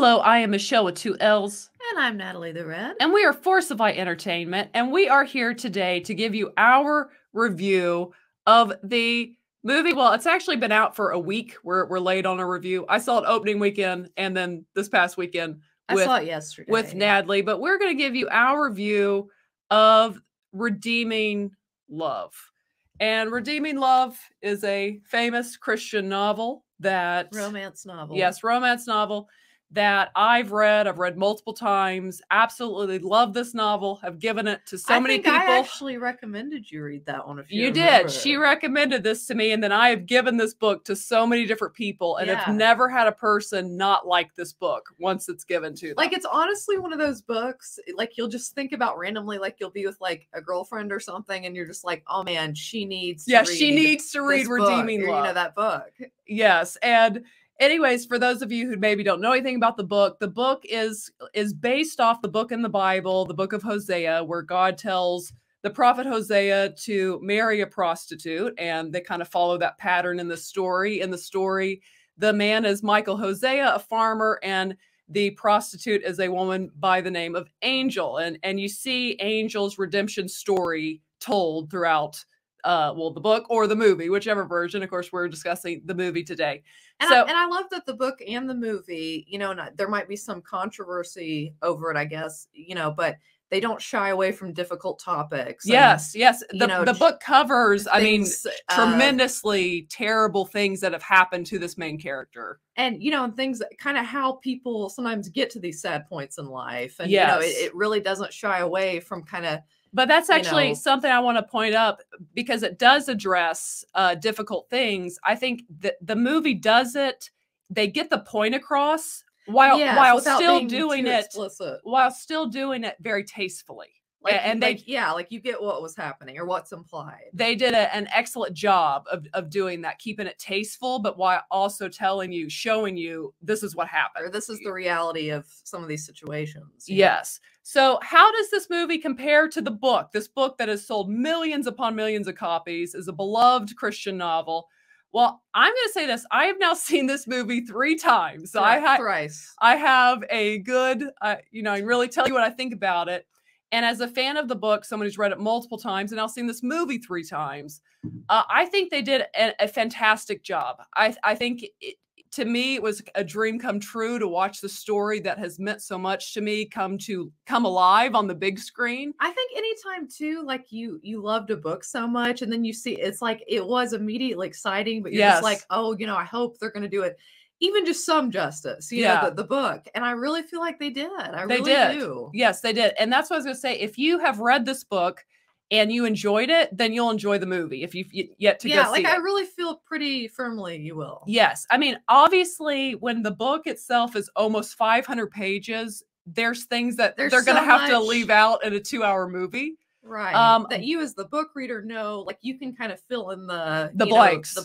Hello, I am Michelle with 2 L's. And I'm Natalie the Red. And we are Force of Light Entertainment. And we are here today to give you our review of the movie. Well, it's actually been out for a week. We're late on a review. I saw it opening weekend and then this past weekend I saw it yesterday with Natalie. But we're going to give you our review of Redeeming Love. And Redeeming Love is a famous Christian novel that... Romance novel. Yes, romance novel that I've read multiple times. Absolutely love this novel. Have given it to so many people. I actually recommended you read that one. If you did. She recommended this to me, and then I have given this book to so many different people, and have never had a person not like this book once it's given to them. Like, it's honestly one of those books, like, you'll just think about randomly, like, you'll be with, like, a girlfriend or something, and you're just like, oh, man, she needs to read Redeeming Love. You know, that book. Yes, and... anyways, for those of you who maybe don't know anything about the book is based off the book in the Bible, the book of Hosea, where God tells the prophet Hosea to marry a prostitute, and they kind of follow that pattern in the story. In the story, the man is Michael Hosea, a farmer, and the prostitute is a woman by the name of Angel. And you see Angel's redemption story told throughout the book or the movie, whichever version. Of course, we're discussing the movie today. And I love that the book and the movie, you know, there might be some controversy over it, I guess, you know, but they don't shy away from difficult topics. Yes. The book covers, tremendously terrible things that have happened to this main character. And, you know, things, kind of how people sometimes get to these sad points in life. And, you know, it really doesn't shy away from kind of... But that's actually something I want to point up, because it does address difficult things. I think that the movie does it. They get the point across while still doing it very tastefully. Like you get what was happening or what's implied. They did an excellent job of doing that, keeping it tasteful, but while also showing you this is what happened. Or this is the reality of some of these situations. Yes. So how does this movie compare to the book? This book that has sold millions upon millions of copies, is a beloved Christian novel. Well, I'm going to say this. I have now seen this movie 3 times. So thrice. I have a good, I can really tell you what I think about it. And as a fan of the book, someone who's read it multiple times, and I've seen this movie 3 times, I think they did a fantastic job. I think to me, it was a dream come true to watch the story that has meant so much to me come alive on the big screen. I think anytime too, like you loved a book so much, and then you see it's like it was immediately exciting, but you're just like, oh, you know, I hope they're going to do it even just some justice, you know, the book. And I really feel like they did. They really do. Yes, they did. And that's what I was going to say. If you have read this book and you enjoyed it, then you'll enjoy the movie. If you've yet to go see it. I really feel pretty firmly you will. Yes. I mean, obviously, when the book itself is almost 500 pages, there's things that they're going to have to leave out in a 2-hour movie. Right. That you as the book reader know, like you can kind of fill in the blanks.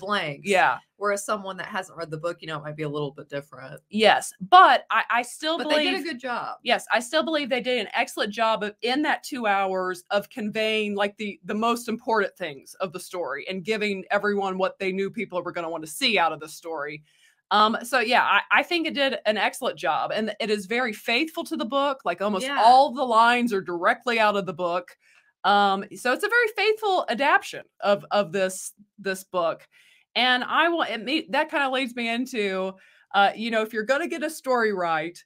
Yeah. Whereas someone that hasn't read the book, you know, it might be a little bit different. Yes. But I still believe they did a good job. Yes. I still believe they did an excellent job in that 2 hours of conveying like the most important things of the story and giving everyone what they knew people were going to want to see out of the story. So yeah, I think it did an excellent job, and it is very faithful to the book. Like almost all the lines are directly out of the book. So it's a very faithful adaptation of this book. And that kind of leads me into, if you're going to get a story right,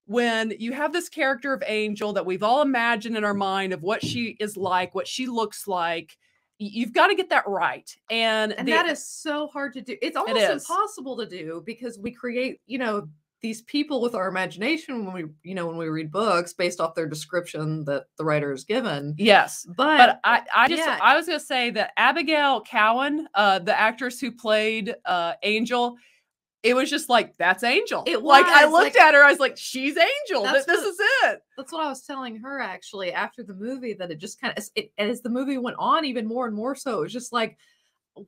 when you have this character of Angel that we've all imagined in our mind of what she is like, what she looks like, you've got to get that right. And that is so hard to do. It's almost impossible to do, because we create, these people with our imagination when we read books based off their description that the writer is given. Yes. But I was going to say that Abigail Cowan, the actress who played Angel, it was just like, that's Angel. It was like, I looked at her, I was like, she's Angel. This is it. That's what I was telling her actually after the movie, that it just kind of, as the movie went on even more and more so, it was just like,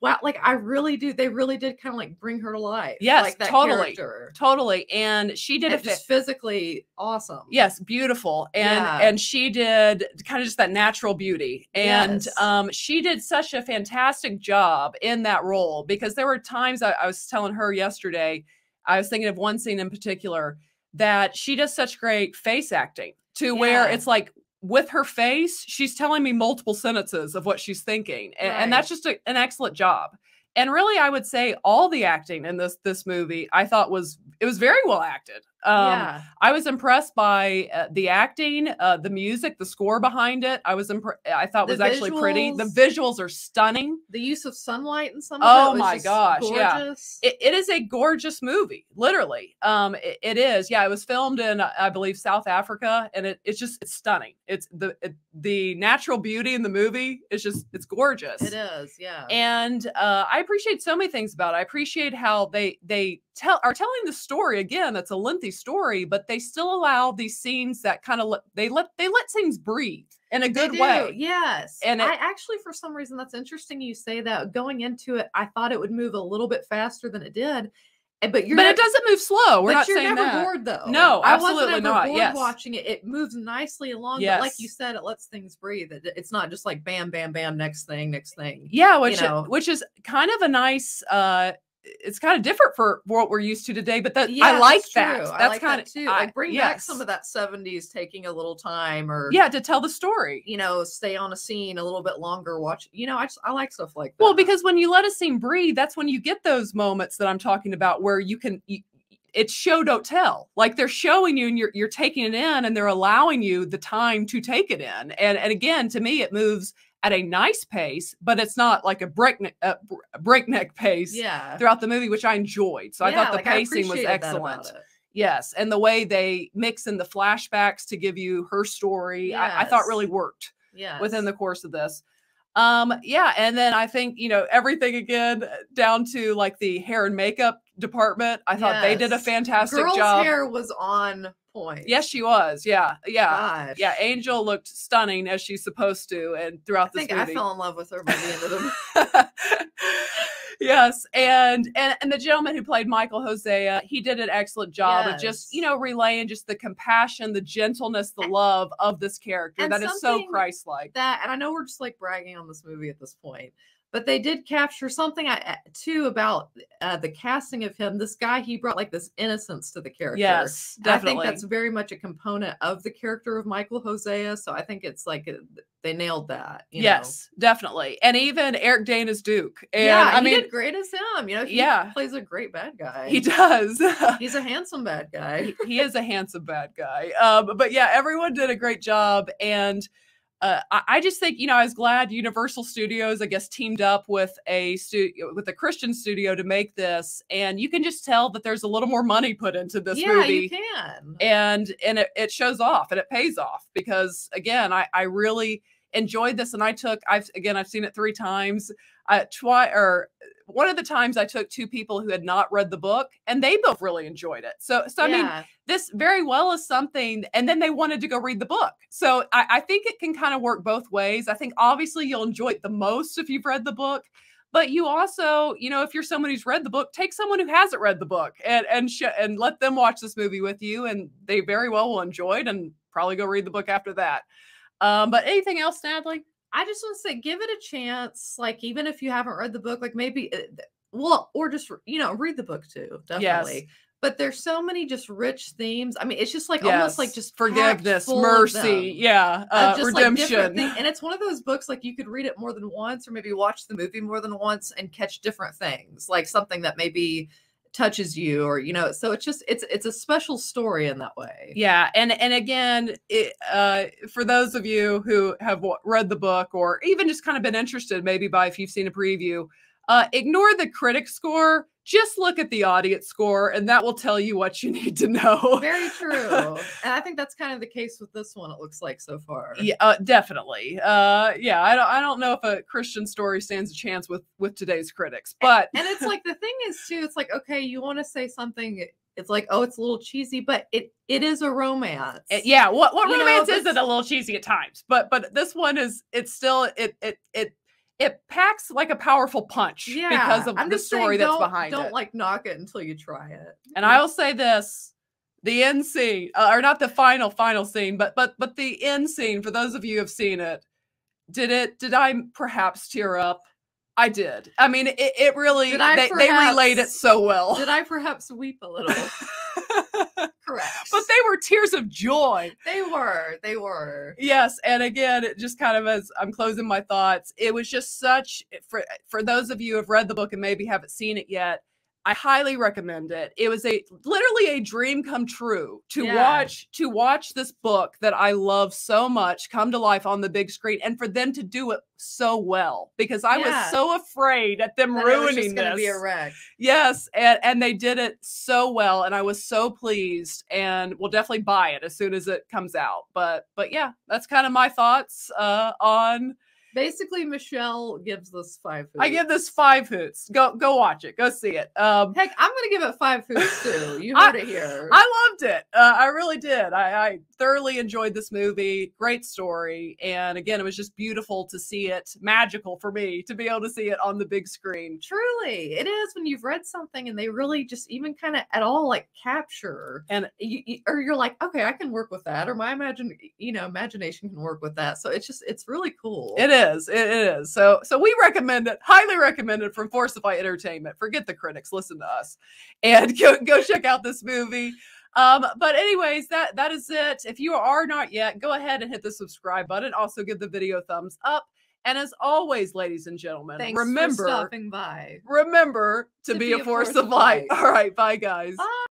wow, like they really did kind of like bring her to life. Yes, like that character. Totally. And she did it just physically awesome. Yes, beautiful. And she did kind of just that natural beauty. And she did such a fantastic job in that role, because there were times I was telling her yesterday, I was thinking of one scene in particular that she does such great face acting to where it's like with her face, she's telling me multiple sentences of what she's thinking. And that's just an excellent job. And really, I would say all the acting in this movie, I thought it was very well acted. I was impressed by the acting, the music, the score behind it. I thought was actually pretty. The visuals are stunning. The use of sunlight and some of it was my gosh, gorgeous. Yeah. It is a gorgeous movie, literally. It is. Yeah, it was filmed in, I believe, South Africa, and it's stunning. It's the natural beauty in the movie is it's gorgeous. It is, yeah. And I appreciate so many things about it. I appreciate how they are telling the story again. That's a lengthy story, but they still allow these scenes that kind of they let scenes breathe in a good way. Yes. And I actually, for some reason, that's interesting you say that. Going into it, I thought it would move a little bit faster than it did. But it doesn't move slow. We're not saying that. You're never bored, though. No, absolutely I wasn't not. bored watching it. It moves nicely along. Yes. But like you said, it lets things breathe. It's not just like bam, bam, bam, next thing. Yeah, which is kind of a nice it's kind of different for what we're used to today, but I like that. That's kind of too. Like bring back some of that 70s taking a little time, or to tell the story. Stay on a scene a little bit longer. Watch. I like stuff like that. Well, because when you let a scene breathe, that's when you get those moments that I'm talking about, where it's show don't tell. Like they're showing you, and you're taking it in, and they're allowing you the time to take it in. And again, to me, it moves at a nice pace, but it's not like a breakneck pace throughout the movie, which I enjoyed. So I thought the pacing was excellent. Yes. And the way they mix in the flashbacks to give you her story, I thought really worked within the course of this. And then I think, everything again down to like the hair and makeup department. I thought they did a fantastic job. Girl's hair was on point. Yes, she was. Yeah. Gosh. Yeah. Angel looked stunning as she's supposed to. And throughout this movie, I fell in love with her by the end of the movie. Yes. And the gentleman who played Michael Hosea, he did an excellent job of just, relaying just the compassion, the gentleness, the love of this character that is so Christ-like. And I know we're just like bragging on this movie at this point, but they did capture something too about the casting of him. This guy, he brought like this innocence to the character. Yes, definitely. I think that's very much a component of the character of Michael Hosea. So I think it's like they nailed that. Yes, definitely. And even Eric Dane as Duke. And he did great as him. He plays a great bad guy. He does. He's a handsome bad guy. He is a handsome bad guy. But yeah, everyone did a great job. And I just think, I was glad Universal Studios, I guess, teamed up with a Christian studio to make this, and you can just tell that there's a little more money put into this movie. Yeah, you can, and it shows off, and it pays off, because again, I really enjoyed this, and I've seen it 3 times. One of the times I took 2 people who had not read the book, and they both really enjoyed it. So I mean, this very well is something, and then they wanted to go read the book. So I think it can kind of work both ways. I think obviously you'll enjoy it the most if you've read the book, but you also, if you're someone who's read the book, take someone who hasn't read the book and let them watch this movie with you, and they very well will enjoy it and probably go read the book after that. But anything else, Natalie? I just want to say, give it a chance. Like, even if you haven't read the book, like maybe, or just, read the book too. Definitely. Yes. But there's so many just rich themes. I mean, it's just like almost like just forgiveness, mercy. Redemption. And it's one of those books, like you could read it more than once, or maybe watch the movie more than once and catch different things, like something that maybe touches you, or so it's a special story in that way. And again, for those of you who have read the book, or even just kind of been interested maybe by if you've seen a preview, ignore the critic score. Just look at the audience score, and that will tell you what you need to know. Very true. And I think that's kind of the case with this one, it looks like so far. Yeah, definitely. I don't know if a Christian story stands a chance with today's critics, but and it's like, the thing is too, it's like, okay, you want to say something, it's like, oh, it's a little cheesy, but it is a romance. What romance isn't a little cheesy at times, but this one is, it's still it packs like a powerful punch because of the story that's behind it. Don't like knock it until you try it. And I will say this, the end scene, or not the final scene, but the end scene, for those of you who have seen it, did I perhaps tear up? I did. I mean, it really, they relayed it so well. Did I perhaps weep a little? Correct. But they were tears of joy. They were. Yes, and again, it just kind of, as I'm closing my thoughts, it was just such, for those of you who have read the book and maybe haven't seen it yet, I highly recommend it. It was literally a dream come true to watch this book that I love so much come to life on the big screen, and for them to do it so well, because I was so afraid at them ruining this. Be a wreck. Yes, and they did it so well, and I was so pleased, and we'll definitely buy it as soon as it comes out. But yeah, that's kind of my thoughts on. Basically, Michelle gives this 5 hoots. I give this 5 hoots. Go watch it. Go see it. Heck, I'm gonna give it 5 hoots too. You heard it here. I loved it. I really did. I thoroughly enjoyed this movie. Great story, and again, it was just beautiful to see it. Magical for me to be able to see it on the big screen. Truly, it is when you've read something and they really just even kind of at all like capture, and you're like, okay, I can work with that, or my imagination can work with that. So it's really cool. It is. It is. So we recommend it. Highly recommend it from Forcify Entertainment. Forget the critics. Listen to us. And go check out this movie. But anyways, that is it. If you are not yet, go ahead and hit the subscribe button. Also give the video a thumbs up. And as always, ladies and gentlemen, remember for stopping by. Remember to be a force of light. All right. Bye, guys. Bye.